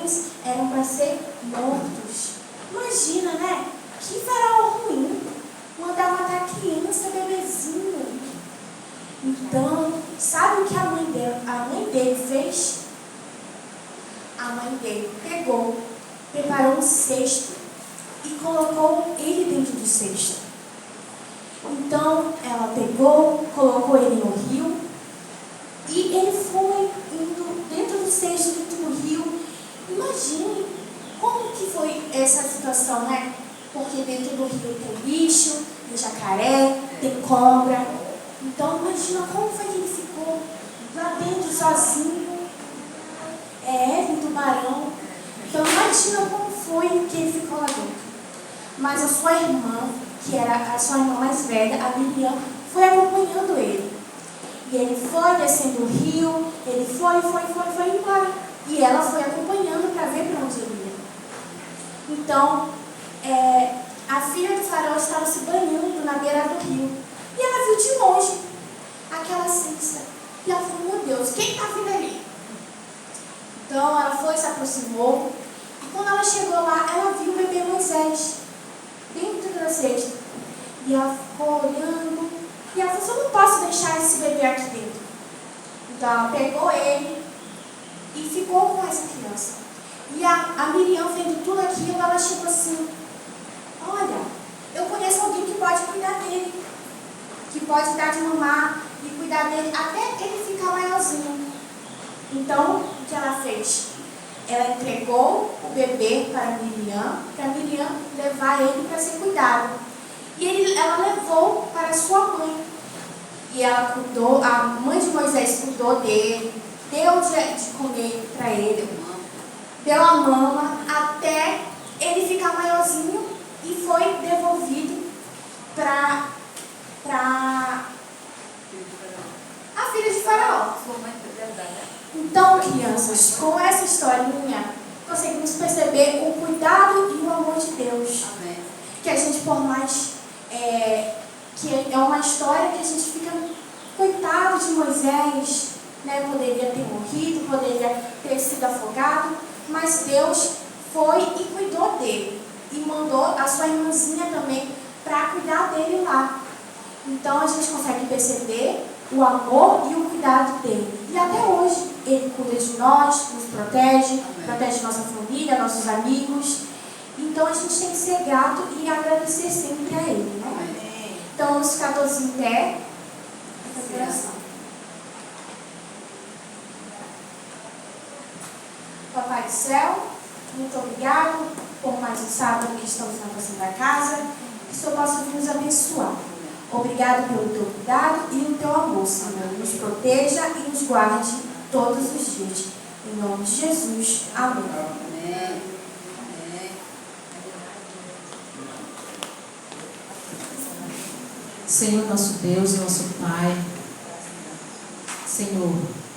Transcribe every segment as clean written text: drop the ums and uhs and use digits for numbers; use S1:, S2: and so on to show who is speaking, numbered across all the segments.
S1: homens eram para ser mortos. Imagina, né? Que faraó ruim. Mandar matar criança, bebezinho. Então, sabe o que a mãe dele fez? A mãe dele pegou, preparou um cesto e colocou ele dentro do cesto. Então, ela pegou, colocou ele no rio e ele foi indo dentro do cesto, dentro do rio. Imagine como que foi essa situação, né? Porque dentro do rio tem bicho, tem jacaré, tem cobra. Então, imagina como foi que ele ficou lá dentro sozinho. Tem tubarão. Então, imagina como foi que ele ficou lá dentro. Mas a sua irmã, que era a sua irmã mais velha, a Miriam, foi acompanhando ele. E ele foi descendo o rio, ele foi embora. E ela foi acompanhando para ver para onde ele ia. Então, a filha do faraó estava se banhando na beira do rio. E ela viu de longe aquela cesta. E ela falou, meu Deus, quem está vindo ali? Então ela foi, se aproximou. E quando ela chegou lá, ela viu o bebê Moisés dentro da cesta. E ela ficou olhando. E ela falou, eu não posso deixar esse bebê aqui dentro. Então ela pegou ele e ficou com essa criança. E a Miriam, vendo tudo aquilo, ela chegou assim, olha, eu conheço alguém que pode cuidar dele, que pode dar de mamar e cuidar dele até ele ficar maiorzinho. Então, o que ela fez? Ela entregou o bebê para Miriam levar ele para ser cuidado. E ela levou para sua mãe. E ela cuidou, a mãe de Moisés cuidou dele, deu de comer para ele, deu a mama até ele ficar maiorzinho e foi devolvido para a filha de Faraó. Então, crianças, com essa historinha, conseguimos perceber o cuidado e o amor de Deus. Amém. Que a gente, por mais que é uma história que a gente fica, coitado de Moisés, né? Poderia ter morrido, poderia ter sido afogado, mas Deus foi e cuidou dele. E mandou a sua irmãzinha também para cuidar dele lá. Então, a gente consegue perceber o amor e o cuidado dele. E até hoje, ele cuida de nós, nos protege, amém, protege nossa família, nossos amigos. Então, a gente tem que ser grato e agradecer sempre a ele, né? Amém. Então, vamos ficar todos em pé. Essa oração. Papai do céu, muito obrigado por mais um sábado que estamos na nossa da casa. Que o Senhor possa nos abençoar. Obrigado pelo teu cuidado e o teu amor, Senhor. Nos proteja e nos guarde todos os dias. Em nome de Jesus. Amém. Amém.
S2: Senhor, nosso Deus e nosso Pai, Senhor,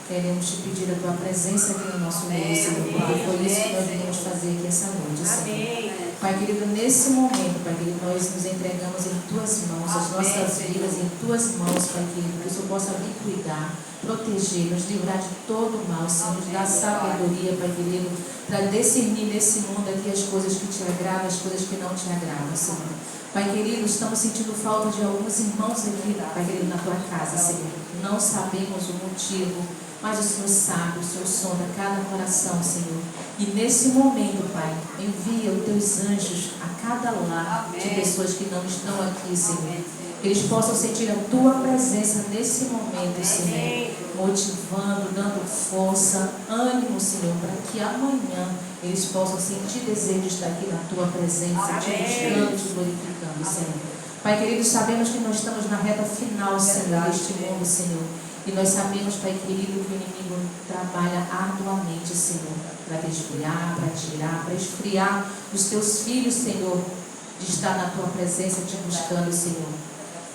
S2: queremos te pedir a tua presença aqui no nosso meio, Senhor, porque foi isso que nós viemos fazer aqui essa noite, Senhor. Pai querido, nesse momento, Pai querido, nós nos entregamos em tuas mãos, as nossas vidas em tuas mãos, Pai querido, que o Senhor possa vir cuidar, proteger, nos livrar de todo o mal, Senhor, nos dar sabedoria, Pai querido, para discernir nesse mundo aqui as coisas que te agradam, as coisas que não te agradam, Senhor. Pai querido, estamos sentindo falta de alguns irmãos aqui, Pai querido, na tua casa, Senhor. Não sabemos o motivo, mas o Senhor sabe, o Senhor sonda cada coração, Senhor. E nesse momento, Pai, envia os teus anjos a cada lar de pessoas que não estão aqui, Senhor. Que eles possam sentir a tua presença nesse momento, Senhor. Motivando, dando força, ânimo, Senhor, para que amanhã eles possam sentir desejo de estar aqui na tua presença, te buscando, te glorificando, Senhor. Pai querido, sabemos que nós estamos na reta final, Senhor, deste mundo, Senhor. E nós sabemos, Pai querido, que o inimigo trabalha arduamente, Senhor, para desviar, para tirar, para esfriar os teus filhos, Senhor, de estar na tua presença, te buscando, Senhor.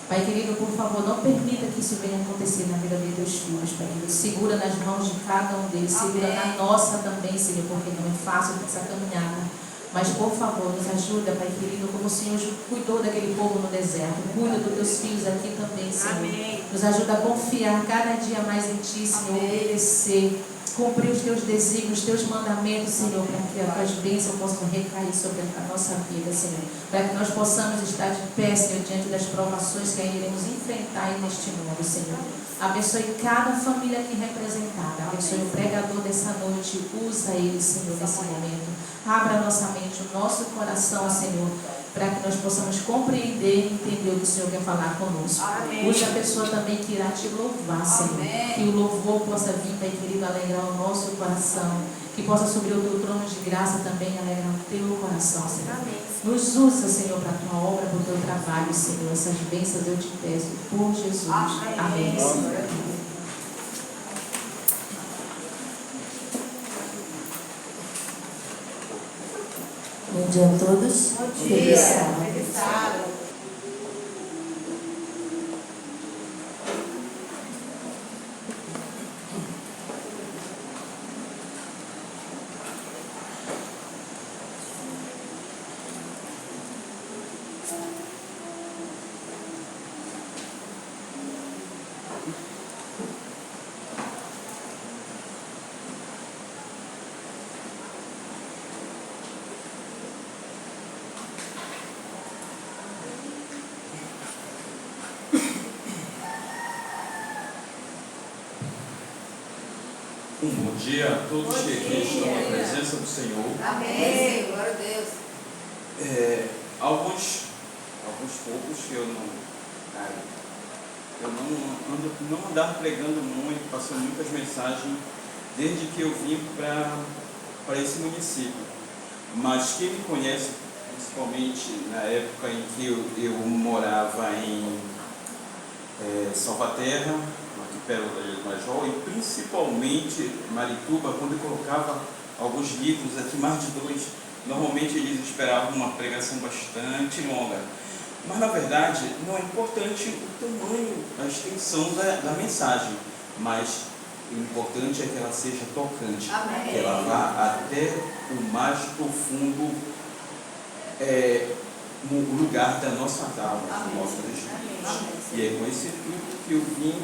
S2: Pai querido, por favor, não permita que isso venha acontecer na vida de teus filhos, Pai querido. Segura nas mãos de cada um deles, segura na nossa também, Senhor, porque não é fácil essa caminhada. Mas, por favor, nos ajuda, Pai querido, como o Senhor cuidou daquele povo no deserto. Cuida dos teus filhos aqui também, Senhor. Amém. Nos ajuda a confiar cada dia mais em Ti, Senhor, obedecer cumprir os teus desígnios, os teus mandamentos, Senhor, para que as tuas bênçãos possam recair sobre a nossa vida, Senhor. Para que nós possamos estar de pé, Senhor, diante das provações que ainda iremos enfrentar neste mundo, Senhor. Abençoe cada família aqui representada. Abençoe o pregador dessa noite. Usa ele, Senhor, nesse momento. Abra a nossa mente, o nosso coração, Senhor, para que nós possamos compreender e entender o que o Senhor quer falar conosco.
S1: Amém.
S2: Use a pessoa também que irá te louvar, Senhor.
S1: Amém.
S2: Que o louvor possa vir, Pai querido, alegrar o nosso coração. Que possa subir o teu trono de graça também alegrar o teu coração, Senhor.
S1: Amém.
S2: Nos usa, Senhor, para a tua obra, para o teu trabalho, Senhor. Essas bênçãos eu te peço por Jesus. Amém, Senhor.
S3: Bom dia a todos.
S1: Bom
S3: Feliz
S1: dia.
S3: sábado.
S1: Feliz sábado.
S4: Bom dia a todos que aqui estão na presença do Senhor.
S1: Amém. Glória a Deus.
S4: Alguns poucos que eu não andava pregando muito, passando muitas mensagens desde que eu vim para esse município. Mas quem me conhece, principalmente na época em que eu morava em Salvaterra, Pérola de Major, e principalmente Marituba, quando eu colocava alguns livros, aqui mais de 2, normalmente eles esperavam uma pregação bastante longa. Mas na verdade não é importante o tamanho, a extensão da mensagem, mas o importante é que ela seja tocante.
S1: Amém.
S4: Que ela vá até o mais profundo no lugar da nossa alma, do nosso destino. E é com esse intuito que eu vim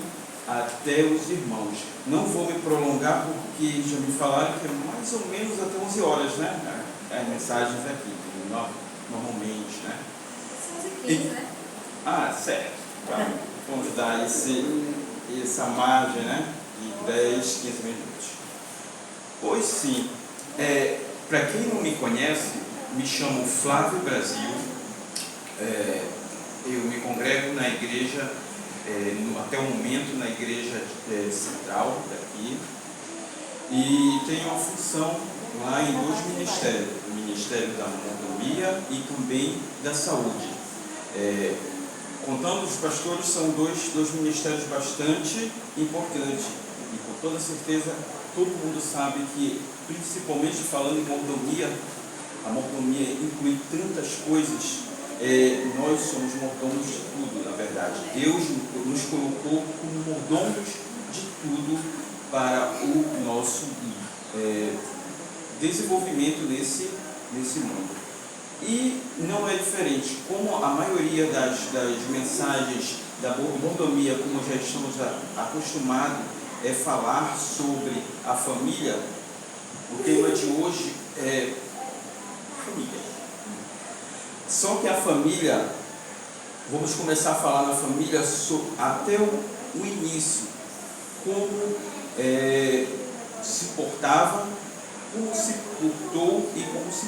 S4: até os irmãos. Não vou me prolongar porque já me falaram que é mais ou menos até 11 horas, né? As mensagens aqui, normalmente, né?
S1: 15, né?
S4: Certo. Tá. Vamos dar essa margem, né? De 10, 15 minutos. Pois sim. Para quem não me conhece, me chamo Flávio Brasil. Eu me congrego na igreja até o momento na igreja central daqui, e tenho uma função lá em 2 ministérios, o Ministério da Mordomia e também da Saúde. Contando os pastores, são dois ministérios bastante importantes, e com toda certeza todo mundo sabe que, principalmente falando em mordomia, a mordomia inclui tantas coisas. Nós somos mordomos de tudo, na verdade. Deus nos colocou como mordomos de tudo para o nosso desenvolvimento nesse mundo. E não é diferente, como a maioria das mensagens da mordomia, como já estamos acostumados, é falar sobre a família. O tema de hoje é família. Só que a família, vamos começar a falar na família até o início, como se portava, como se portou e como se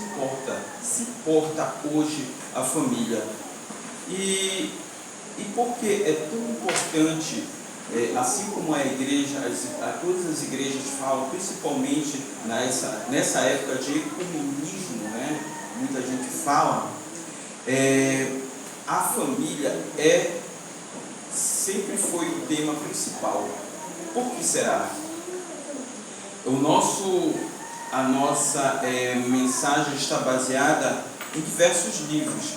S4: porta hoje a família. E por que é tão importante, assim como a igreja, todas as igrejas falam, principalmente nessa época de ecumenismo, né? Muita gente fala. A família sempre foi o tema principal. Por que será? A nossa mensagem está baseada em diversos livros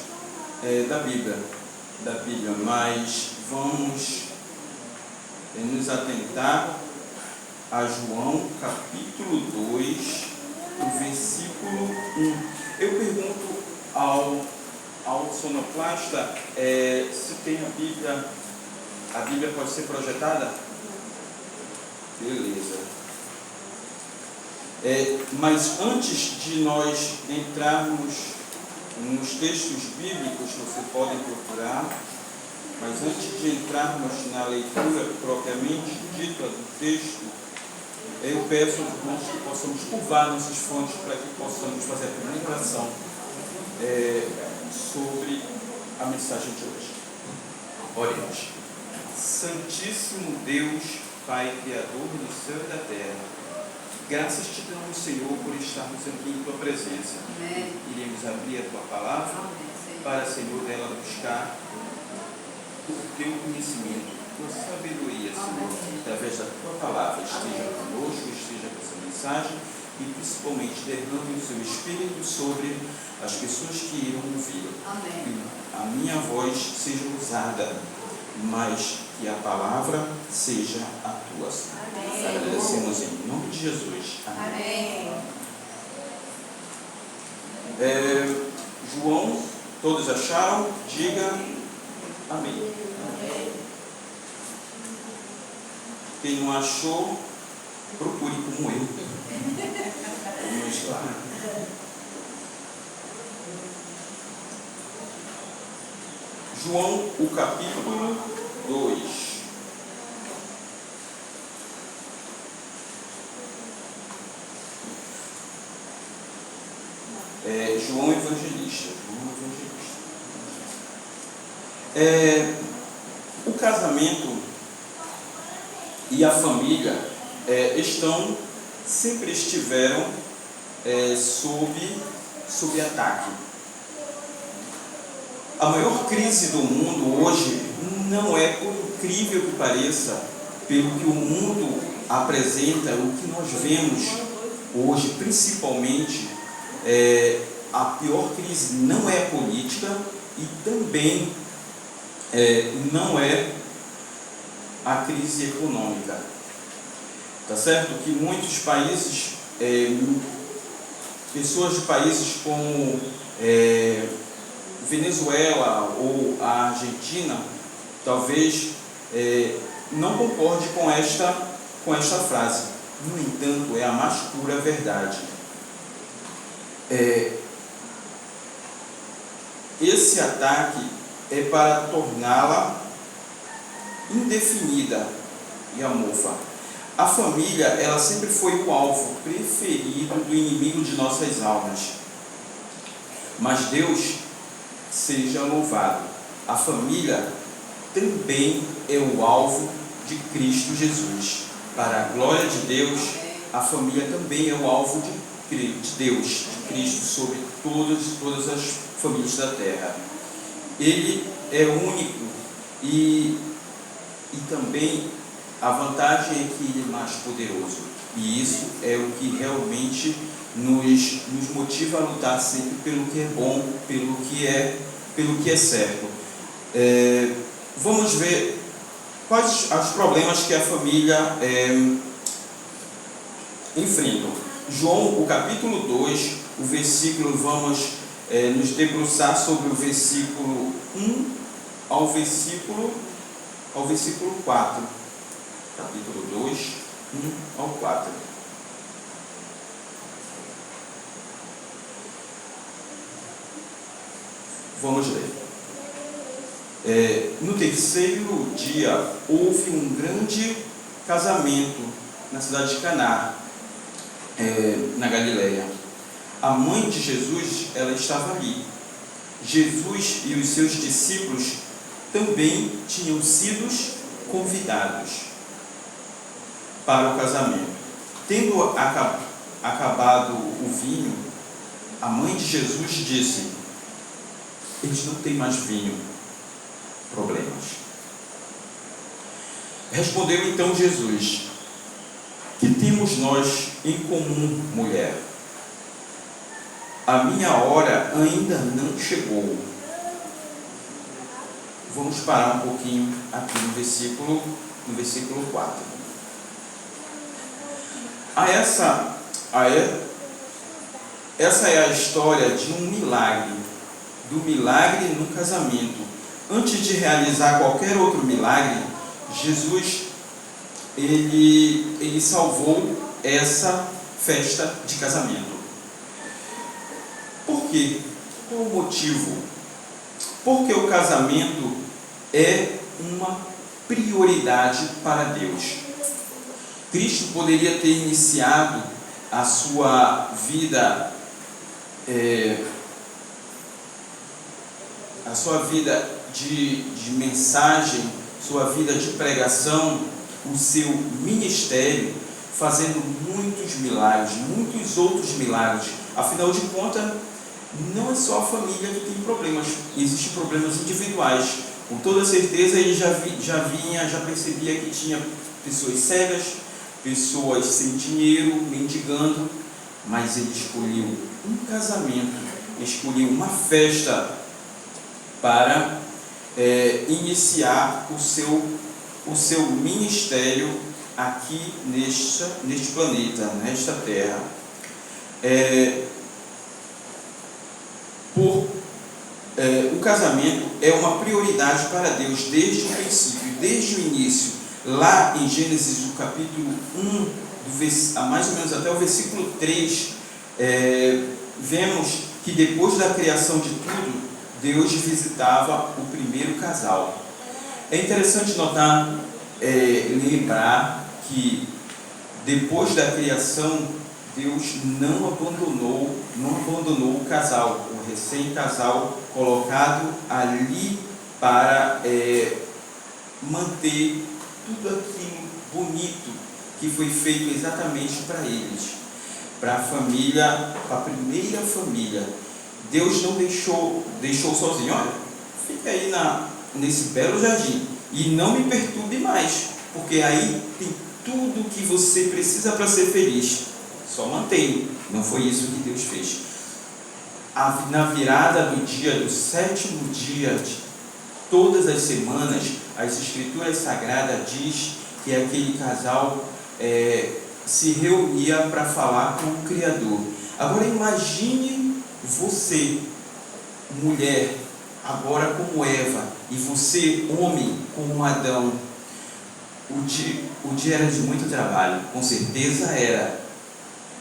S4: da Bíblia, mas vamos nos atentar a João capítulo 2, o versículo 1. Eu pergunto ao sonoplasta se tem a Bíblia pode ser projetada? Beleza. Mas antes de nós entrarmos nos textos bíblicos, vocês podem procurar, mas antes de entrarmos na leitura propriamente dita do texto, eu peço aos irmãos que possamos curvar nossos fontes para que possamos fazer a primeira oração sobre a mensagem de hoje. Oremos. Santíssimo Deus, Pai Criador do céu e da terra, graças te damos, Senhor, por estarmos aqui em tua presença. Amém. Iremos abrir a tua palavra para, Senhor, dela buscar o teu conhecimento, tua sabedoria, Senhor, através da tua palavra. Esteja conosco, esteja com essa mensagem e principalmente derrame o seu Espírito sobre as pessoas que irão ouvir. Amém. A minha voz seja usada, mas que a palavra seja a tua. Amém. Agradecemos em nome de Jesus. Amém. João, todos acharam? Diga amém. Amém. Quem não achou, procure como eu. Vamos lá. João, o capítulo 2. João Evangelista. O casamento e a família sempre estiveram sob ataque. A maior crise do mundo hoje não é, por incrível que pareça, pelo que o mundo apresenta, o que nós vemos hoje, principalmente, a pior crise não é política e também não é a crise econômica. Tá certo? Que muitos países, pessoas de países como Venezuela ou a Argentina, talvez não concorde com esta frase. No entanto, é a mais pura verdade. Esse ataque é para torná-la indefinida e amorfa. A família, ela sempre foi o alvo preferido do inimigo de nossas almas. Mas Deus seja louvado. A família também é o alvo de Cristo Jesus. Para a glória de Deus, a família também é o alvo de Deus, de Cristo, sobre todas as famílias da terra. Ele é único e também a vantagem é que ele é mais poderoso. E isso é o que realmente nos motiva a lutar sempre pelo que é bom, pelo que é certo. Vamos ver quais os problemas que a família enfrenta. João, o capítulo 2, o versículo, vamos nos debruçar sobre o versículo 1 ao versículo 4. Capítulo 2, 1 ao 4. Vamos ler. No terceiro dia, houve um grande casamento na cidade de Caná, na Galileia. A mãe de Jesus, ela estava ali. Jesus e os seus discípulos também tinham sido convidados para o casamento. Tendo acabado o vinho, a mãe de Jesus disse: eles não têm mais vinho. Problemas. Respondeu então Jesus: que temos nós em comum, mulher? A minha hora ainda não chegou. Vamos parar um pouquinho aqui no versículo 4. Essa é a história de um milagre, do milagre no casamento. Antes de realizar qualquer outro milagre, Jesus ele salvou essa festa de casamento. Por quê? Qual o motivo? Porque o casamento é uma prioridade para Deus. Cristo poderia ter iniciado a sua vida de mensagem, sua vida de pregação, o seu ministério, fazendo muitos milagres, muitos outros milagres. Afinal de contas, não é só a família que tem problemas, existem problemas individuais. Com toda certeza ele já percebia que tinha pessoas cegas, pessoas sem dinheiro, mendigando, mas ele escolheu um casamento, escolheu uma festa para iniciar o seu ministério aqui neste planeta, nesta terra. O casamento é uma prioridade para Deus desde o princípio, desde o início. Lá em Gênesis, o capítulo 1, mais ou menos até o versículo 3, vemos que depois da criação de tudo, Deus visitava o primeiro casal. É interessante notar, lembrar que depois da criação, Deus não abandonou o casal, o recém-casal colocado ali para manter tudo aquilo bonito que foi feito exatamente para eles, para a família, para a primeira família. Deus não deixou sozinho. Olha, fica aí nesse belo jardim e não me perturbe mais, porque aí tem tudo que você precisa para ser feliz. Só mantém. Não foi isso que Deus fez. Na virada do sétimo dia de todas as semanas, as Escrituras Sagradas diz que aquele casal se reunia para falar com o Criador. Agora imagine você, mulher, agora como Eva, e você, homem, como Adão. O dia era de muito trabalho, com certeza era.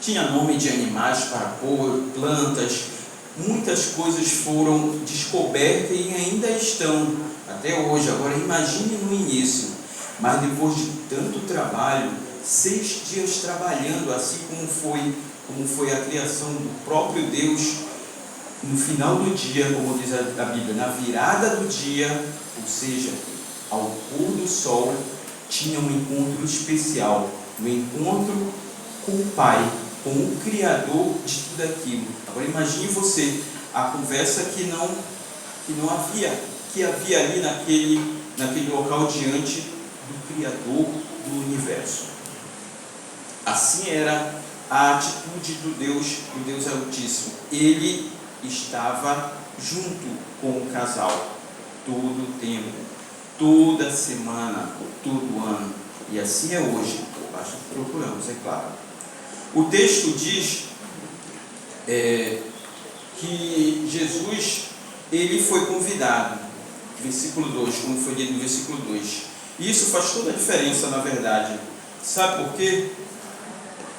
S4: Tinha nome de animais para pôr, plantas, muitas coisas foram descobertas e ainda estão até hoje. Agora imagine no início, mas depois de tanto trabalho, 6 dias trabalhando, assim como foi a criação do próprio Deus, no final do dia, como diz a Bíblia, na virada do dia, ou seja, ao pôr do sol, tinha um encontro especial, um encontro com o Pai, com o Criador de tudo aquilo. Agora imagine você, a conversa que havia ali naquele local diante do Criador do universo. Assim era a atitude do Deus Altíssimo. Ele estava junto com o casal todo o tempo, toda semana, todo ano. E assim é hoje. Basta que procuramos, é claro. O texto diz que Jesus, ele foi convidado, versículo 2, como foi dito no versículo 2. E isso faz toda a diferença, na verdade. Sabe por quê?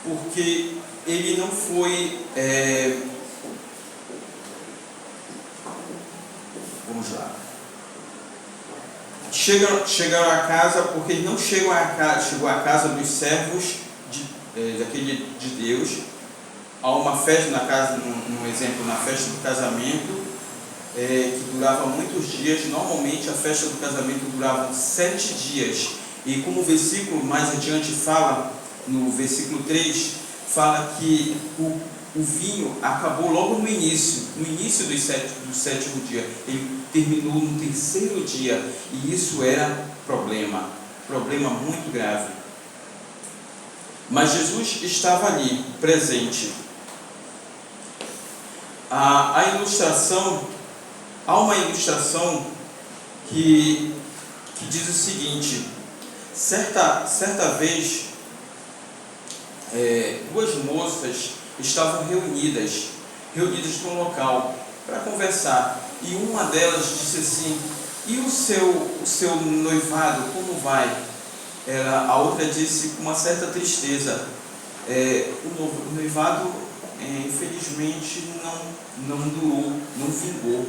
S4: Porque ele não foi... Vamos lá. Chegaram a casa, porque eles não chegou à casa dos servos de Deus. Há uma festa na casa, num exemplo, na festa do casamento, que durava muitos dias. Normalmente a festa do casamento durava 7 dias. E como o versículo mais adiante fala, no versículo 3, fala que o vinho acabou logo no início do sétimo dia. Ele terminou no 3º dia. E isso era problema muito grave. Mas Jesus estava ali, presente. Há uma ilustração que diz o seguinte: certa vez, 2 moças estavam reunidas num local para conversar, e uma delas disse assim: e o seu noivado, como vai? A outra disse com uma certa tristeza: o noivado, infelizmente, não durou, não vingou.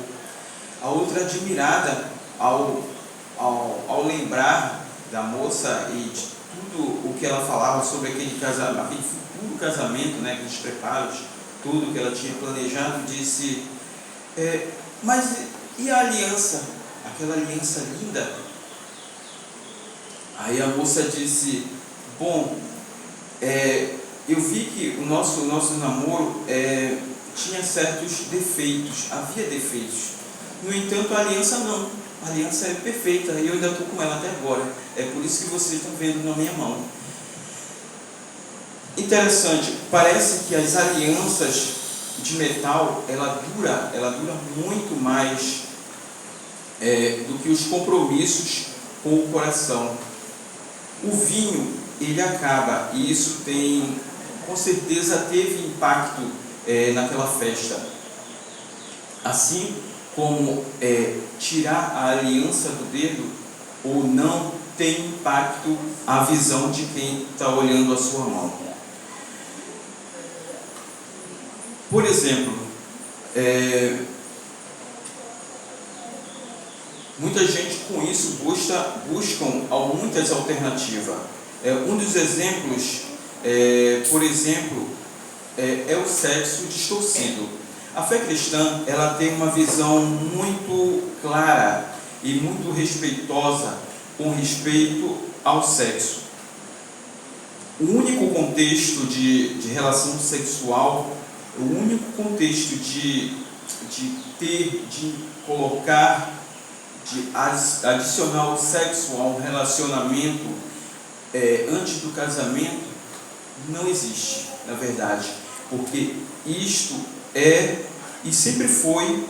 S4: A outra admirada ao lembrar da moça e de tudo o que ela falava sobre aquele futuro casamento, né, aqueles preparos, tudo que ela tinha planejado, disse, mas e a aliança? Aquela aliança linda? Aí a moça disse, bom, eu vi que o nosso namoro tinha certos defeitos, havia defeitos. No entanto, a aliança não. A aliança é perfeita e eu ainda estou com ela até agora. É por isso que vocês estão vendo na minha mão. Interessante, parece que as alianças de metal, ela dura muito mais do que os compromissos com o coração. O vinho, ele acaba, e isso com certeza teve impacto naquela festa. Assim como tirar a aliança do dedo ou não tem impacto a visão de quem está olhando a sua mão. Por exemplo, muita gente com isso buscam muitas alternativas. Um dos exemplos, por exemplo, é o sexo distorcido. A fé cristã, ela tem uma visão muito clara e muito respeitosa com respeito ao sexo. O único contexto de relação sexual, o único contexto de colocar, de adicionar o sexo a um relacionamento antes do casamento, não existe, na verdade, porque isto e sempre foi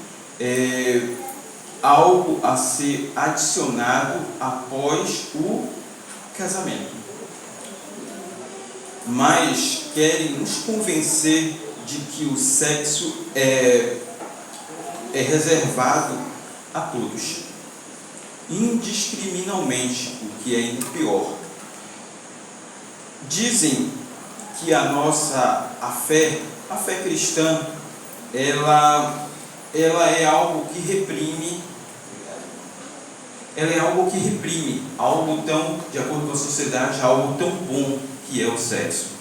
S4: algo a ser adicionado após o casamento. Mas querem nos convencer de que o sexo é reservado a todos, indiscriminadamente, o que é ainda pior. Dizem que a fé cristã, ela é algo que reprime, algo tão, de acordo com a sociedade, algo tão bom que é o sexo.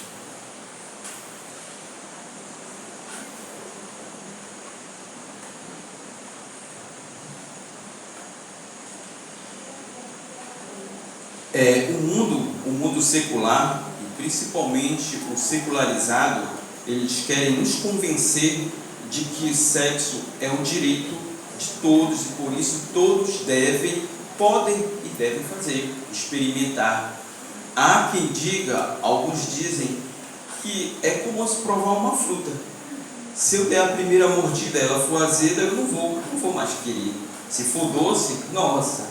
S4: O mundo secular, e principalmente o secularizado, eles querem nos convencer de que o sexo é um direito de todos e por isso todos podem e devem fazer, experimentar. Há quem diga, alguns dizem, que é como se provar uma fruta. Se eu der a primeira mordida e ela for azeda, eu não vou mais querer. Se for doce, nossa,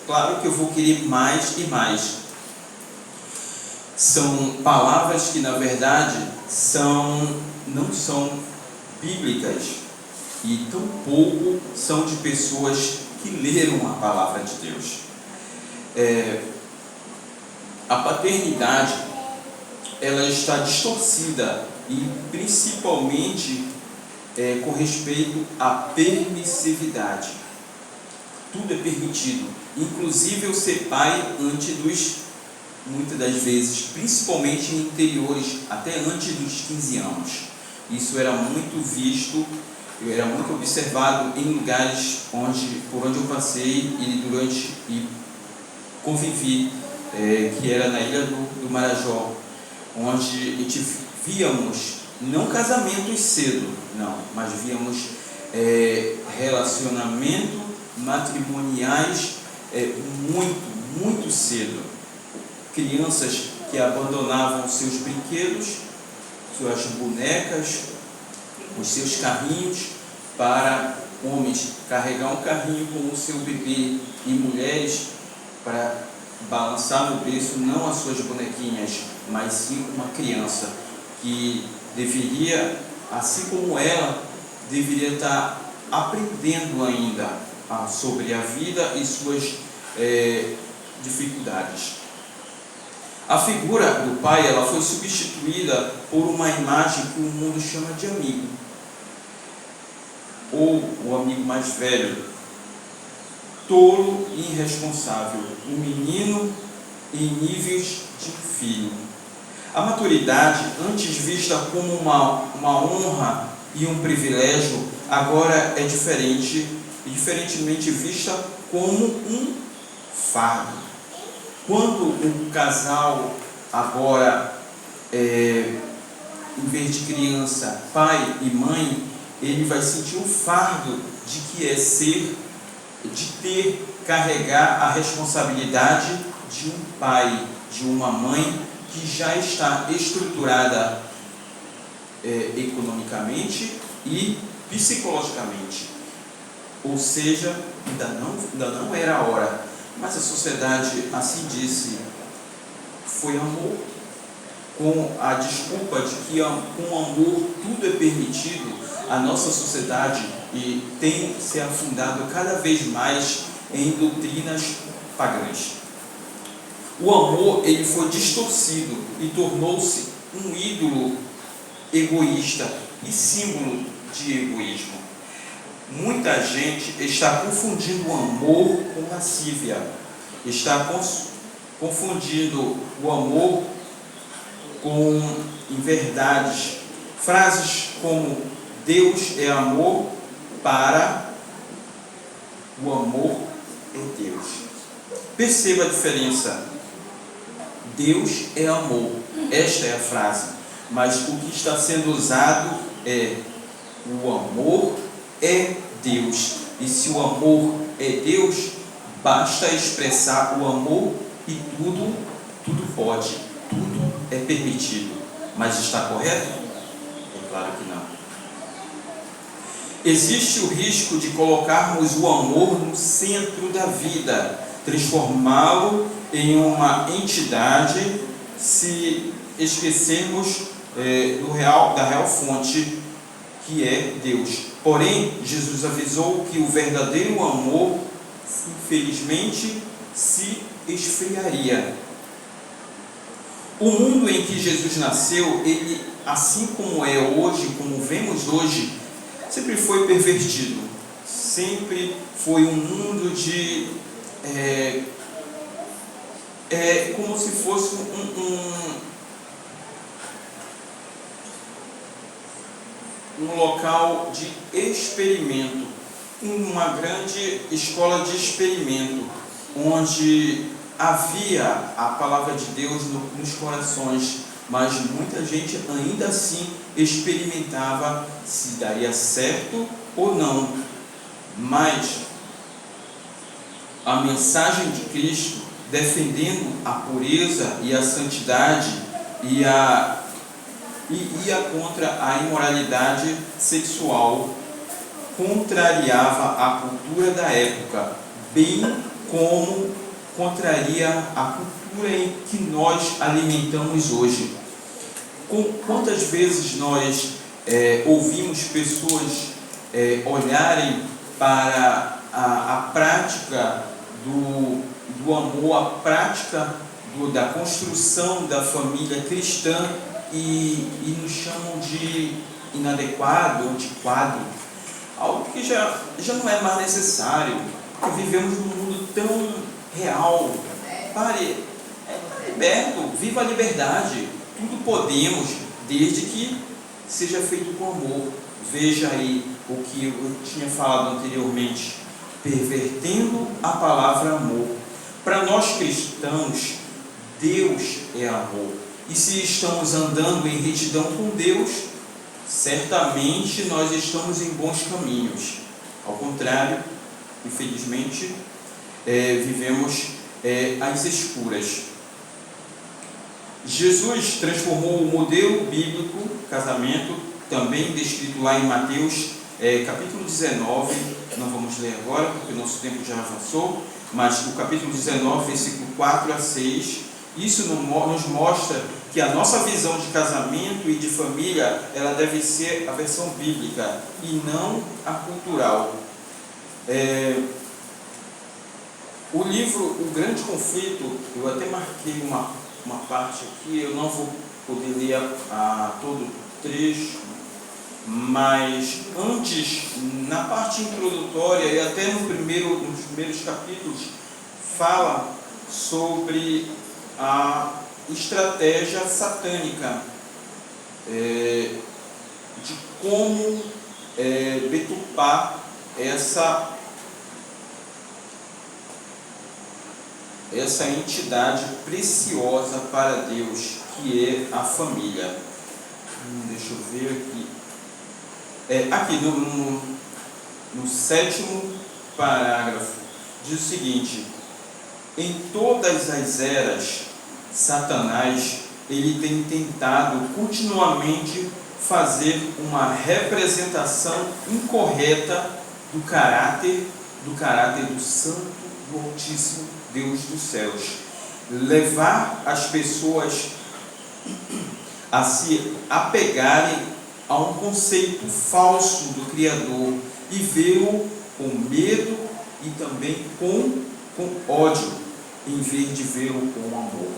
S4: claro que eu vou querer mais e mais. São palavras que, na verdade, não são bíblicas e tampouco são de pessoas que leram a palavra de Deus. A paternidade, ela está distorcida e principalmente com respeito à permissividade. Tudo é permitido, inclusive eu ser pai muitas das vezes, principalmente em interiores, até antes dos 15 anos. Isso era muito visto, era muito observado em lugares por onde eu passei e convivi, que era na ilha do Marajó, onde a gente víamos, não casamentos cedo, não, mas víamos relacionamentos matrimoniais muito cedo. Crianças que abandonavam seus brinquedos, suas bonecas, os seus carrinhos, para homens carregar um carrinho com o seu bebê, e mulheres para balançar no berço não as suas bonequinhas, mas sim uma criança que deveria, assim como ela, deveria estar aprendendo ainda sobre a vida e suas dificuldades. A figura do pai, ela foi substituída por uma imagem que o mundo chama de amigo, ou o amigo mais velho, tolo e irresponsável, um menino em níveis de filho. A maturidade, antes vista como uma honra e um privilégio, agora é diferentemente vista como um fardo. Quando um casal agora, em vez de criança, pai e mãe, ele vai sentir o fardo de que é carregar a responsabilidade de um pai, de uma mãe que já está estruturada economicamente e psicologicamente. Ou seja, ainda não era a hora. Mas a sociedade assim disse, foi amor, com a desculpa de que com amor tudo é permitido. A nossa sociedade tem se afundado cada vez mais em doutrinas pagãs. O amor, ele foi distorcido e tornou-se um ídolo egoísta e símbolo de egoísmo. Muita gente está confundindo o amor com lascívia, está confundindo o amor com inverdades. Frases como Deus é amor para o amor é Deus. Perceba a diferença. Deus é amor. Esta é a frase. Mas o que está sendo usado é o amor é Deus. E se o amor é Deus, basta expressar o amor e tudo pode, tudo é permitido. Mas está correto? É claro que não. Existe o risco de colocarmos o amor no centro da vida, transformá-lo em uma entidade, se esquecermos da real fonte, que é Deus. Porém, Jesus avisou que o verdadeiro amor, infelizmente, se esfriaria. O mundo em que Jesus nasceu, ele, assim como é hoje, como vemos hoje, sempre foi pervertido. Sempre foi um mundo de... como se fosse um local de experimento, uma grande escola de experimento, onde havia a palavra de Deus nos corações, mas muita gente ainda assim experimentava se daria certo ou não. Mas a mensagem de Cristo, defendendo a pureza e a santidade e ia contra a imoralidade sexual, contrariava a cultura da época, bem como contraria a cultura em que nós alimentamos hoje. Quantas vezes nós ouvimos pessoas olharem para a prática do amor, a prática da construção da família cristã, e nos chamam de inadequado, antiquado, algo que já não é mais necessário, porque vivemos num mundo tão real. Pare, liberto, viva a liberdade, tudo podemos, desde que seja feito com amor. Veja aí o que eu tinha falado anteriormente, pervertendo a palavra amor. Para nós cristãos, Deus é amor. E se estamos andando em retidão com Deus, certamente nós estamos em bons caminhos. Ao contrário, infelizmente, vivemos às escuras. Jesus transformou o modelo bíblico, casamento, também descrito lá em Mateus, capítulo 19, não vamos ler agora, porque o nosso tempo já avançou, mas o capítulo 19, versículo 4 a 6, isso nos mostra que a nossa visão de casamento e de família, ela deve ser a versão bíblica e não a cultural. O livro O Grande Conflito, eu até marquei uma parte aqui, eu não vou poder ler todo o trecho, mas antes, na parte introdutória e até nos primeiros capítulos, fala sobre a estratégia satânica, de como deturpar essa entidade preciosa para Deus, que é a família. Deixa eu ver aqui. Aqui no 7º parágrafo, diz o seguinte: em todas as eras, Satanás ele tem tentado continuamente fazer uma representação incorreta do caráter do Santo, do Altíssimo Deus dos céus, levar as pessoas a se apegarem a um conceito falso do Criador e vê-lo com medo e também com ódio, em vez de vê-lo com amor.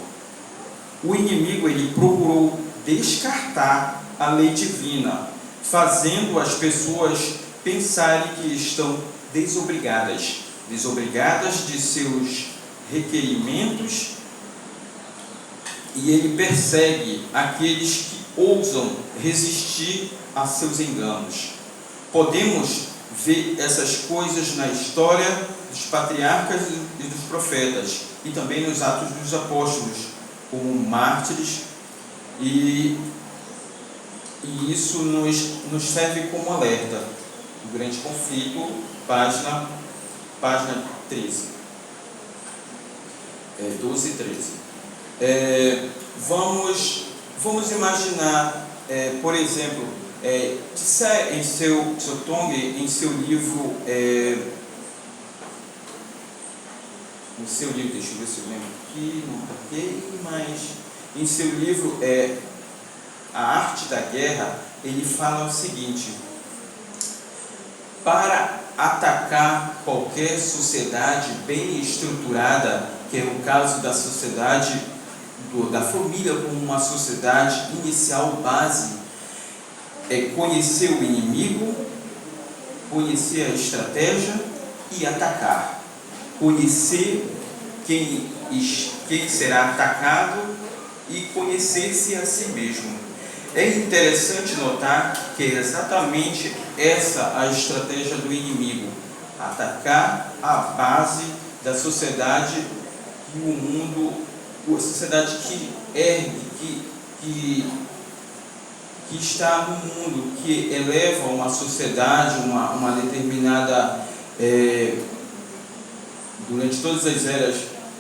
S4: O inimigo ele procurou descartar a lei divina, fazendo as pessoas pensarem que estão desobrigadas de seus requerimentos, e ele persegue aqueles que ousam resistir a seus enganos. Podemos ver essas coisas na história dos patriarcas e dos profetas, e também nos Atos dos Apóstolos, como mártires, e isso nos serve como alerta. O grande conflito, página 13. 12 e 13. Vamos imaginar, por exemplo, Tsai em seu livro, deixa eu ver se eu lembro aqui, não marquei, mas em seu livro A Arte da Guerra, ele fala o seguinte: para atacar qualquer sociedade bem estruturada, que é o caso da sociedade, da família como uma sociedade inicial base, é conhecer o inimigo, conhecer a estratégia e atacar. Conhecer quem será atacado e conhecer-se a si mesmo. É interessante notar que é exatamente essa a estratégia do inimigo: atacar a base da sociedade e o mundo, a sociedade que ergue, que está no mundo, que eleva uma sociedade, uma determinada, durante todas as eras,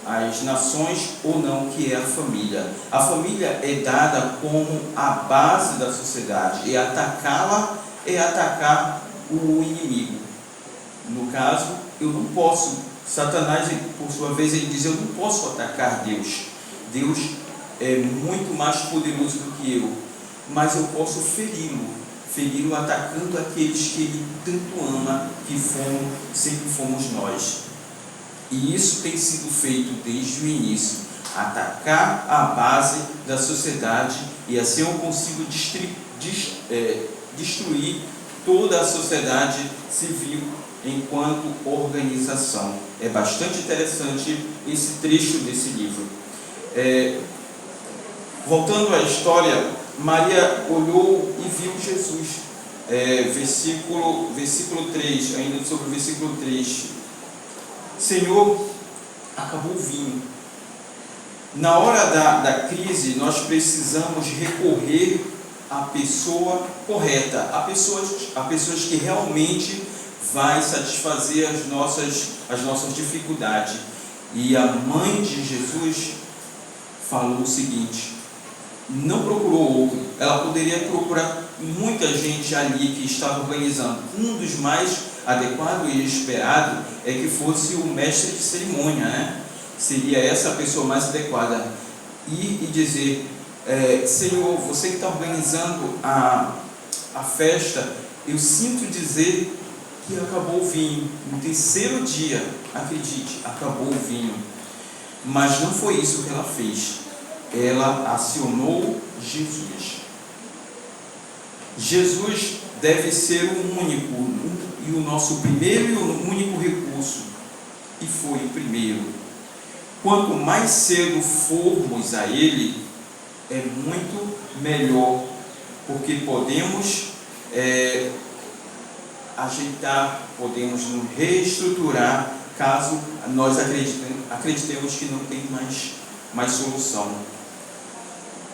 S4: as nações ou não, que é a família. A família é dada como a base da sociedade, e atacá-la é atacar o inimigo. No caso, eu não posso, Satanás, por sua vez, ele diz: eu não posso atacar Deus. Deus é muito mais poderoso do que eu, mas eu posso feri-lo atacando aqueles que ele tanto ama, que sempre fomos nós. E isso tem sido feito desde o início: atacar a base da sociedade, e assim eu consigo destruir toda a sociedade civil enquanto organização. É bastante interessante esse trecho desse livro. Voltando à história, Maria olhou e viu Jesus. Versículo 3, ainda sobre o versículo 3. Senhor, acabou o vinho. Na hora da crise, nós precisamos recorrer à pessoa correta, a pessoas que realmente vai satisfazer as nossas dificuldades. E a mãe de Jesus falou o seguinte: não procurou outro. Ela poderia procurar muita gente ali que estava organizando. Um dos mais adequado e esperado é que fosse o mestre de cerimônia, né? Seria essa a pessoa mais adequada. E dizer: Senhor, você que está organizando a festa, eu sinto dizer que acabou o vinho. No terceiro dia, acredite, acabou o vinho. Mas não foi isso que ela fez. ela acionou Jesus. Jesus deve ser o único e o nosso primeiro e o único recurso, e foi o primeiro. Quanto mais cedo formos a Ele, é muito melhor, porque podemos ajeitar, podemos nos reestruturar, caso nós acreditemos que não tem mais solução.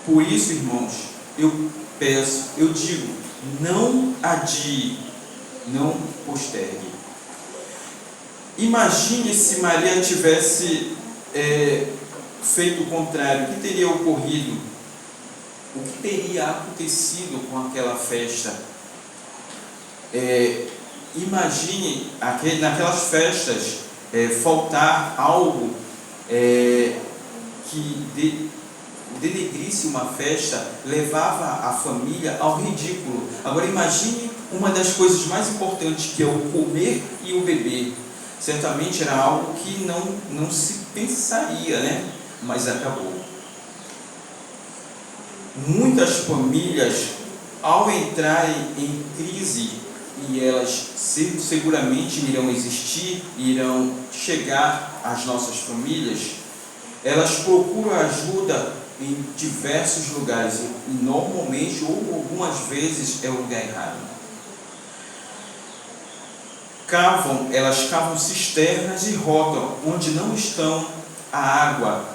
S4: Por isso, irmãos, eu digo, não adie, não postergue. Imagine se Maria tivesse feito o contrário. O que teria ocorrido? O que teria acontecido com aquela festa? Imagine naquelas festas faltar algo que denegrisse uma festa, levava a família ao ridículo. Agora imagine uma das coisas mais importantes, que é o comer e o beber. Certamente era algo que não se pensaria, né? Mas acabou. Muitas famílias, ao entrarem em crise, e elas seguramente irão existir, irão chegar às nossas famílias, elas procuram ajuda em diversos lugares, e normalmente ou algumas vezes é o lugar errado. Elas cavam cisternas e rotam onde não estão a água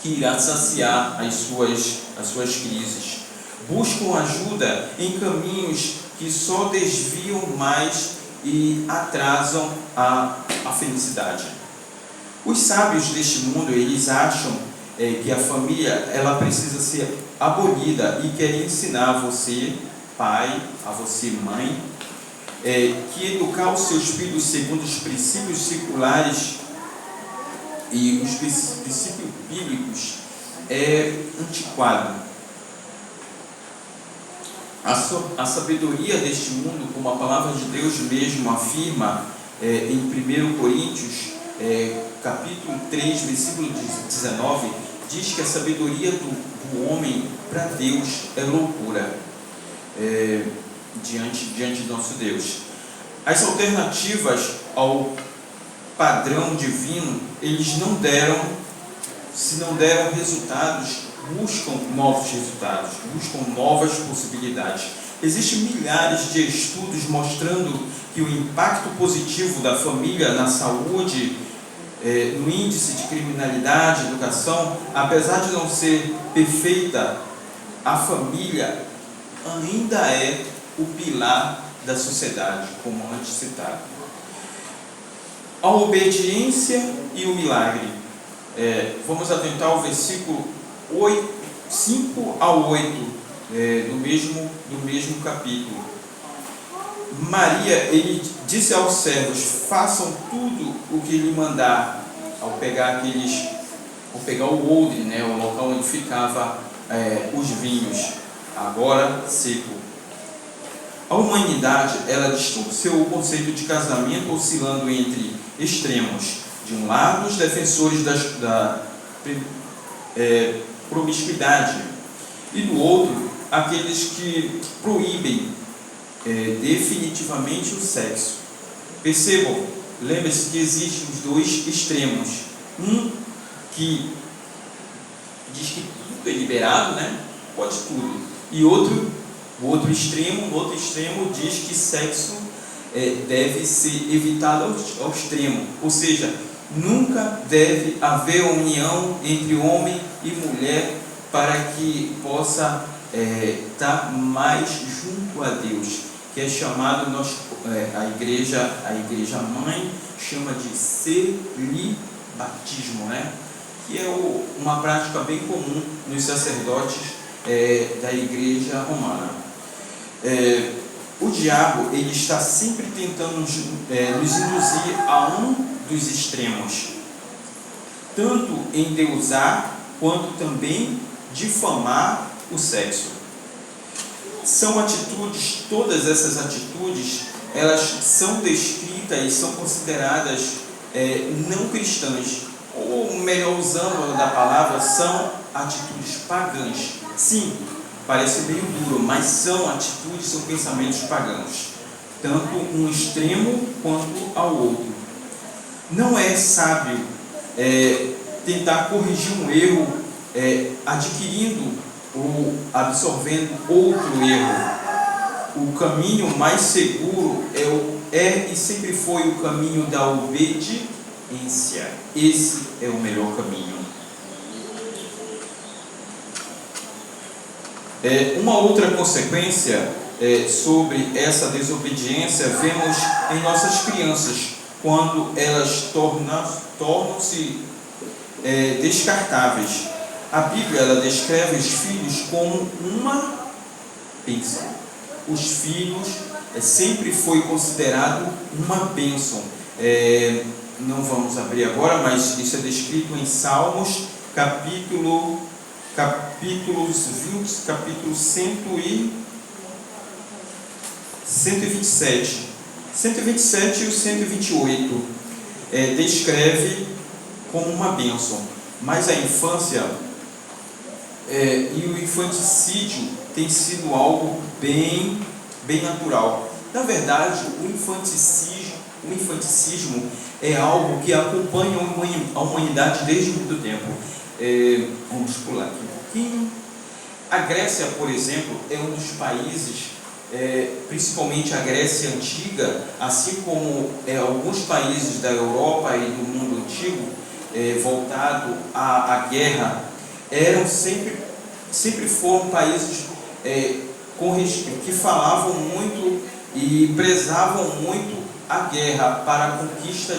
S4: que irá saciar as suas crises. Buscam ajuda em caminhos que só desviam mais e atrasam a felicidade. Os sábios deste mundo, eles acham que a família ela precisa ser abolida, e querem ensinar a você, pai, a você, mãe, que educar os seus filhos segundo os princípios seculares e os princípios bíblicos é antiquado. A sabedoria deste mundo, como a palavra de Deus mesmo afirma em 1 Coríntios, capítulo 3, versículo 19, diz que a sabedoria do homem para Deus é loucura diante do nosso Deus. As alternativas ao padrão divino, eles não deram resultados, buscam novos resultados, buscam novas possibilidades. Existem milhares de estudos mostrando que o impacto positivo da família na saúde, no índice de criminalidade, educação, apesar de não ser perfeita, a família ainda é o pilar da sociedade, como antes citado. A obediência e o milagre. Vamos atentar ao versículo 5 a 8 do mesmo capítulo. Maria, ele disse aos servos: façam tudo o que lhe mandar. Ao pegar o odre, né, o local onde ficava os vinhos, agora seco. A humanidade, ela distorceu o conceito de casamento, oscilando entre extremos. De um lado, os defensores da promiscuidade, e do outro, aqueles que proíbem definitivamente o sexo. Percebam, lembre-se que existem os dois extremos. Um que diz que tudo é liberado, né? Pode tudo. E o outro extremo diz que sexo deve ser evitado ao extremo. Ou seja, nunca deve haver união entre homem e mulher para que possa estar mais junto a Deus, que é chamado, a igreja mãe chama de celibatismo, né? Que é uma prática bem comum nos sacerdotes da igreja romana. O diabo, ele está sempre tentando nos induzir a um dos extremos, tanto endeusar quanto também difamar o sexo. São atitudes, todas essas atitudes, elas são descritas e são consideradas não cristãs, ou ou melhor usando da palavra, são atitudes pagãs. Sim, parece meio duro, mas são atitudes, são pensamentos pagãos, tanto um extremo quanto ao outro. Não é sábio tentar corrigir um erro adquirindo ou absorvendo outro erro. O caminho mais seguro é e sempre foi o caminho da obediência. Esse é o melhor caminho. Uma outra consequência sobre essa desobediência vemos em nossas crianças, quando elas tornam-se descartáveis. A Bíblia ela descreve os filhos como uma bênção. Os filhos sempre foi considerado uma bênção. Não vamos abrir agora, mas isso é descrito em Salmos, capítulo 127. 127 e o 128 descreve como uma bênção. Mas a infância e o infanticídio tem sido algo bem natural. Na verdade, o infanticismo é algo que acompanha a humanidade desde muito tempo. Vamos pular aqui um pouquinho. A Grécia, por exemplo, é um dos países, principalmente a Grécia Antiga, assim como alguns países da Europa e do mundo antigo, voltado à guerra, sempre foram países que falavam muito e prezavam muito a guerra para a conquista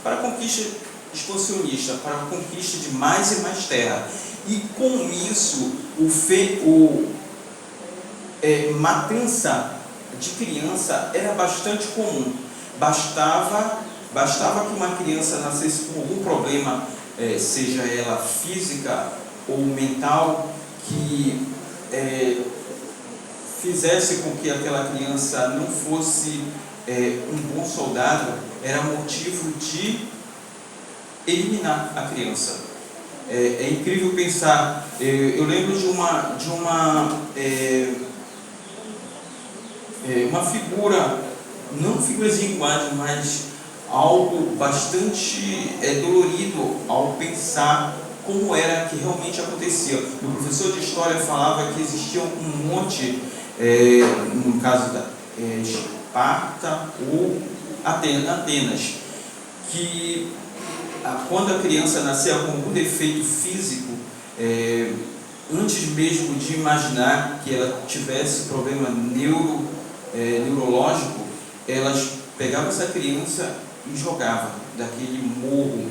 S4: para a conquista expansionista, para a conquista de mais e mais terra. E com isso, matança de criança era bastante comum. Bastava que uma criança nascesse com algum problema, seja ela física ou mental, que fizesse com que aquela criança não fosse um bom soldado, era motivo de eliminar a criança. É incrível pensar. Eu lembro de uma figura, não figuras de linguagem, mas algo bastante dolorido ao pensar como era que realmente acontecia. O professor de história falava que existia um monte, no caso da Esparta ou Atenas, que quando a criança nascia com algum defeito físico, antes mesmo de imaginar que ela tivesse problema neurológico, elas pegavam essa criança e jogavam daquele morro,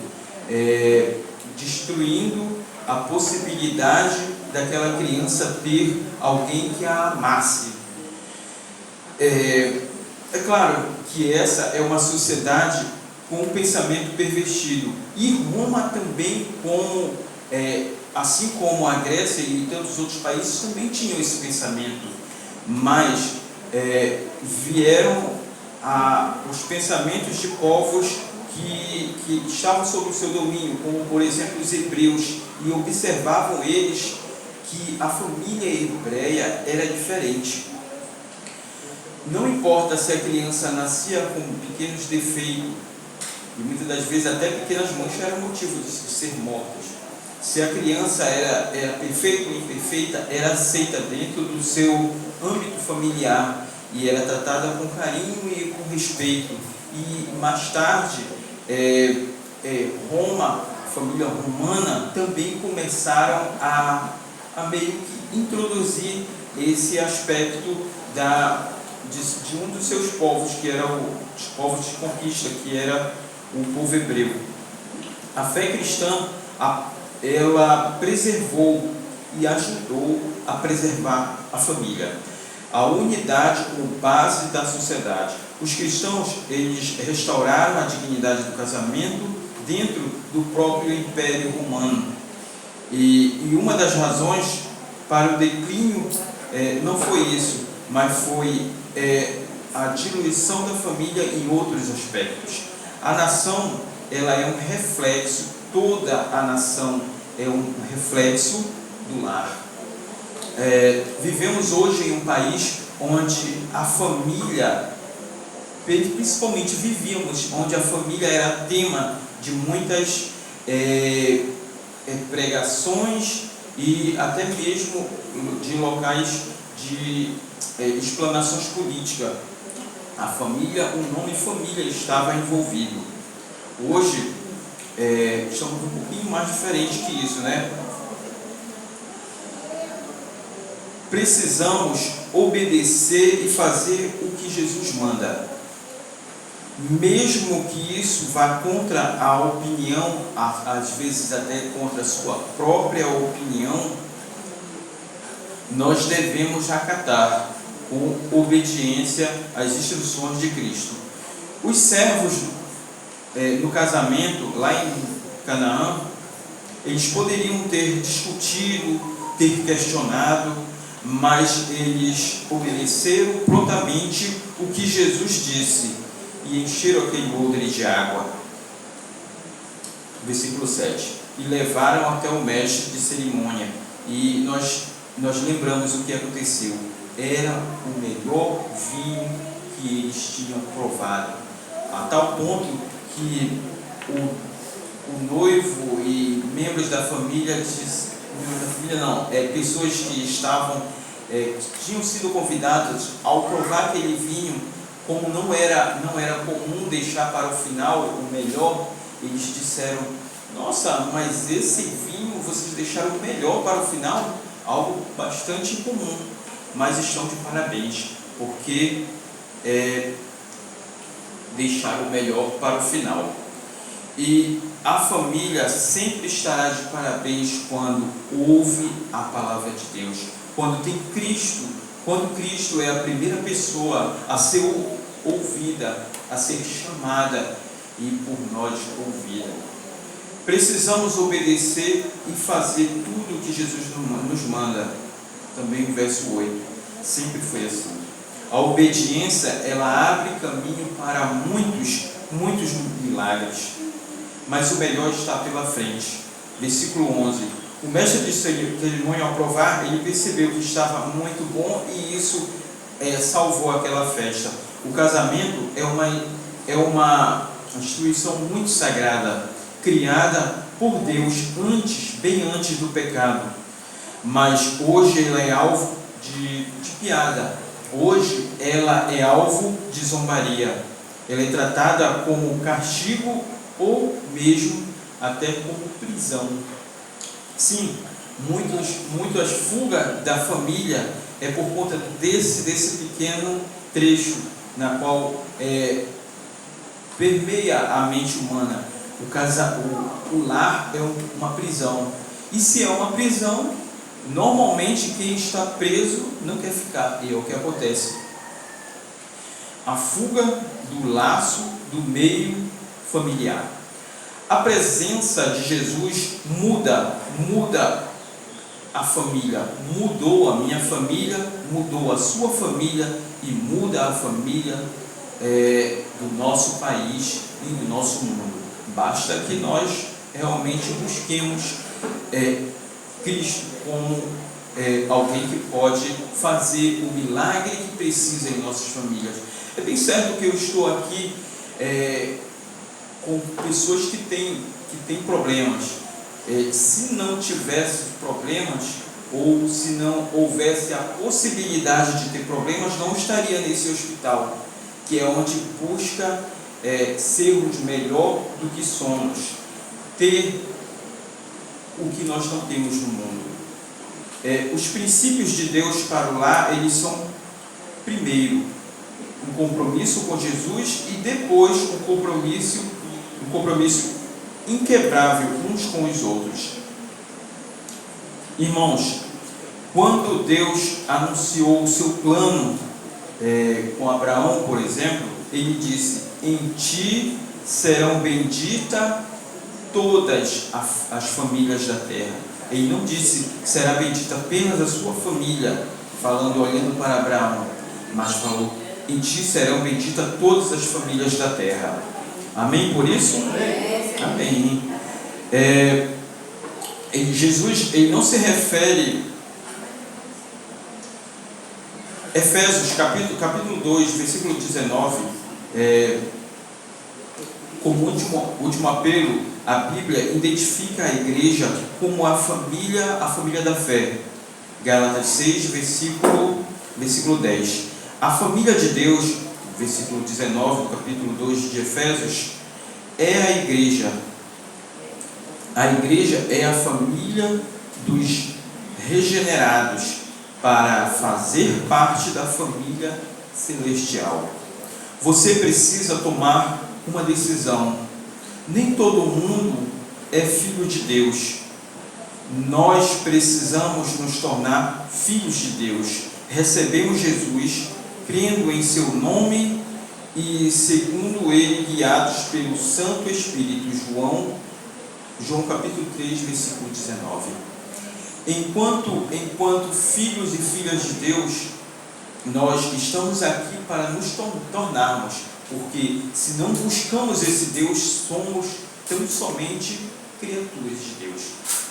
S4: destruindo a possibilidade daquela criança ter alguém que a amasse. É claro que essa é uma sociedade com um pensamento pervertido. E Roma também, assim como a Grécia e tantos outros países, também tinham esse pensamento. Mas vieram os pensamentos de povos que estavam sob o seu domínio, como por exemplo os hebreus, e observavam eles que a família hebreia era diferente. Não importa se a criança nascia com pequenos defeitos, e muitas das vezes até pequenas manchas eram motivo de ser mortas. Se a criança era perfeita ou imperfeita, era aceita dentro do seu âmbito familiar e era tratada com carinho e com respeito. E mais tarde, Roma, a família romana, também começaram a meio que introduzir esse aspecto de um dos seus povos, que era os povos de conquista, que era o povo hebreu. A fé cristã, ela preservou e ajudou a preservar a família, a unidade como base da sociedade. Os cristãos, eles restauraram a dignidade do casamento dentro do próprio Império Romano. E uma das razões para o declínio não foi isso, mas foi a diluição da família em outros aspectos. A nação ela é um reflexo, toda a nação é um reflexo do lar. Vivemos hoje em um país onde a família, principalmente vivíamos, onde a família era tema de muitas pregações e até mesmo de locais de explanações políticas. A família, o nome família estava envolvido. Hoje, estamos um pouquinho mais diferente que isso, né? Precisamos obedecer e fazer o que Jesus manda. Mesmo que isso vá contra a opinião, às vezes até contra a sua própria opinião, nós devemos acatar com obediência às instruções de Cristo. Os servos no casamento, lá em Canaã, eles poderiam ter discutido, ter questionado, mas eles obedeceram prontamente o que Jesus disse e encheram aquele odre de água. Versículo 7. E levaram até o mestre de cerimônia. E nós lembramos o que aconteceu. Era o melhor vinho que eles tinham provado, a tal ponto que o noivo e membros da família pessoas que estavam, tinham sido convidadas ao provar aquele vinho, como não era comum deixar para o final o melhor, eles disseram: nossa, mas esse vinho vocês deixaram o melhor para o final, algo bastante incomum, mas estão de parabéns, porque deixaram o melhor para o final. E a família sempre estará de parabéns quando ouve a palavra de Deus, quando tem Cristo, quando Cristo é a primeira pessoa a ser ouvida, a ser chamada e por nós ouvida. Precisamos obedecer e fazer tudo o que Jesus nos manda. Também o verso 8, sempre foi assim. A obediência, ela abre caminho para muitos milagres, mas o melhor está pela frente. Versículo 11. O mestre de cerimônia, ao provar, ele percebeu que estava muito bom e isso salvou aquela festa. O casamento é uma instituição muito sagrada, criada por Deus bem antes do pecado, mas hoje ela é alvo de piada. Hoje ela é alvo de zombaria. Ela é tratada como castigo ou mesmo até como prisão. Sim, muitas fugas da família é por conta desse pequeno trecho na qual permeia a mente humana. O lar é uma prisão. E se é uma prisão, normalmente quem está preso não quer ficar, e é o que acontece. A fuga do laço do meio familiar. A presença de Jesus muda a família, mudou a minha família, mudou a sua família e muda a família do nosso país e do nosso mundo. Basta que nós realmente busquemos Cristo como alguém que pode fazer o milagre que precisa em nossas famílias. É bem certo que eu estou aqui com pessoas que têm problemas. Se não tivesse problemas, ou se não houvesse a possibilidade de ter problemas, não estaria nesse hospital, que é onde busca sermos melhor do que somos, ter o que nós não temos no mundo. Os princípios de Deus para o lar, eles são, primeiro, um compromisso com Jesus e depois um compromisso inquebrável uns com os outros. Irmãos, quando Deus anunciou o seu plano com Abraão, por exemplo, ele disse: em ti serão benditas todas as famílias da terra. Ele não disse que será bendita apenas a sua família, olhando para Abraão, mas falou: em ti serão benditas todas as famílias da terra. Amém por isso? Amém. Jesus, ele não se refere. Efésios, capítulo 2, versículo 19, como último apelo, a Bíblia identifica a igreja como a família da fé. Gálatas 6, versículo 10. A família de Deus, versículo 19 do capítulo 2 de Efésios, é a igreja. A igreja é a família dos regenerados para fazer parte da família celestial. Você precisa tomar uma decisão. Nem todo mundo é filho de Deus. Nós precisamos nos tornar filhos de Deus. Recebemos Jesus, crendo em seu nome e segundo ele, guiados pelo Santo Espírito. João capítulo 3, versículo 19. Enquanto filhos e filhas de Deus, nós estamos aqui para nos tornarmos, porque se não buscamos esse Deus, somos tão somente criaturas de Deus.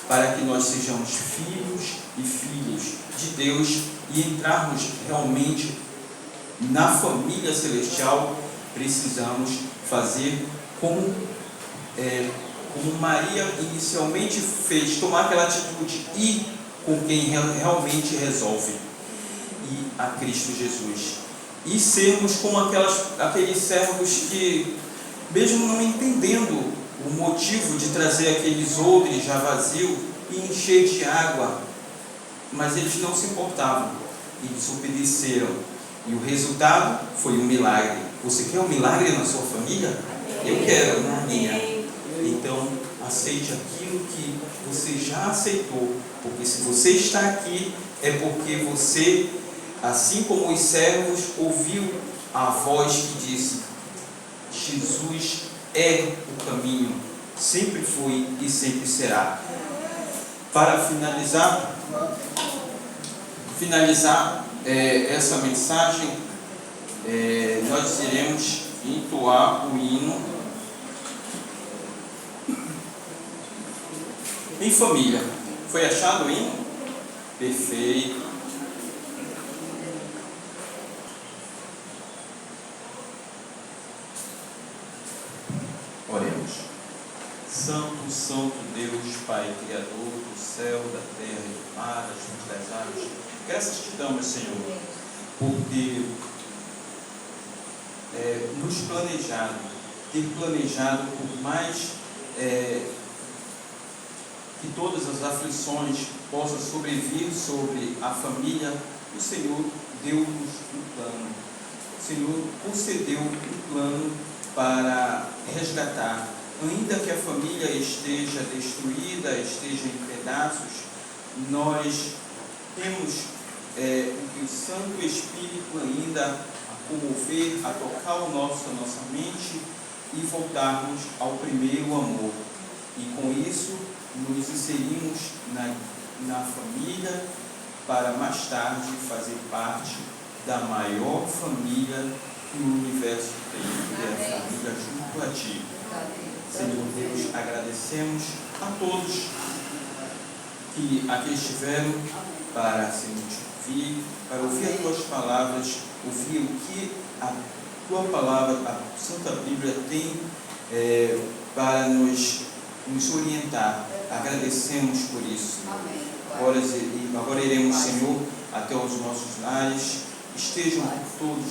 S4: Para que nós sejamos filhos e filhas de Deus e entrarmos realmente na família celestial, precisamos fazer como Maria inicialmente fez, tomar aquela atitude e ir com quem realmente resolve, e a Cristo Jesus, e sermos como aqueles servos que, mesmo não entendendo o motivo de trazer aqueles odres já vazios e encher de água, mas eles não se importavam, eles obedeceram, e o resultado foi um milagre. Você quer um milagre na sua família? Eu quero na minha. Então, aceite aquilo que você já aceitou, porque se você está aqui, é porque você, assim como os servos, ouviu a voz que disse: Jesus é o caminho, sempre foi e sempre será. Para finalizar essa mensagem, nós iremos entoar o hino em família. Foi achado o hino? Perfeito. Oremos. Santo, Santo Deus, Pai Criador do céu, da terra e do mar, das águas, graças te damos, Senhor, por ter planejado por mais que todas as aflições possam sobrevir sobre a família. O Senhor deu-nos um plano. O Senhor concedeu um plano para resgatar. Ainda que a família esteja destruída, esteja em pedaços, nós temos o Santo Espírito ainda a comover, a tocar a nossa mente e voltarmos ao primeiro amor. E com isso, nos inserimos na família para mais tarde fazer parte da maior família que o universo tem, que é a família junto a Ti. Senhor Deus, agradecemos a todos que aqui estiveram para se ouvir, para ouvir as Tuas palavras, ouvir o que a Tua palavra, a Santa Bíblia tem para nos orientar. Agradecemos por isso. Agora iremos, Senhor, até os nossos lares. Estejam todos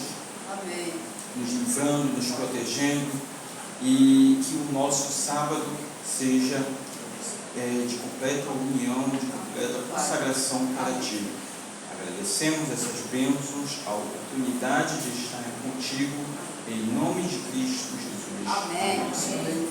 S4: nos livrando, nos protegendo, e que o nosso sábado seja de completa união, de completa consagração para Ti. Agradecemos essas bênçãos, a oportunidade de estar contigo, em nome de Cristo Jesus.
S5: Amém.
S4: Amém.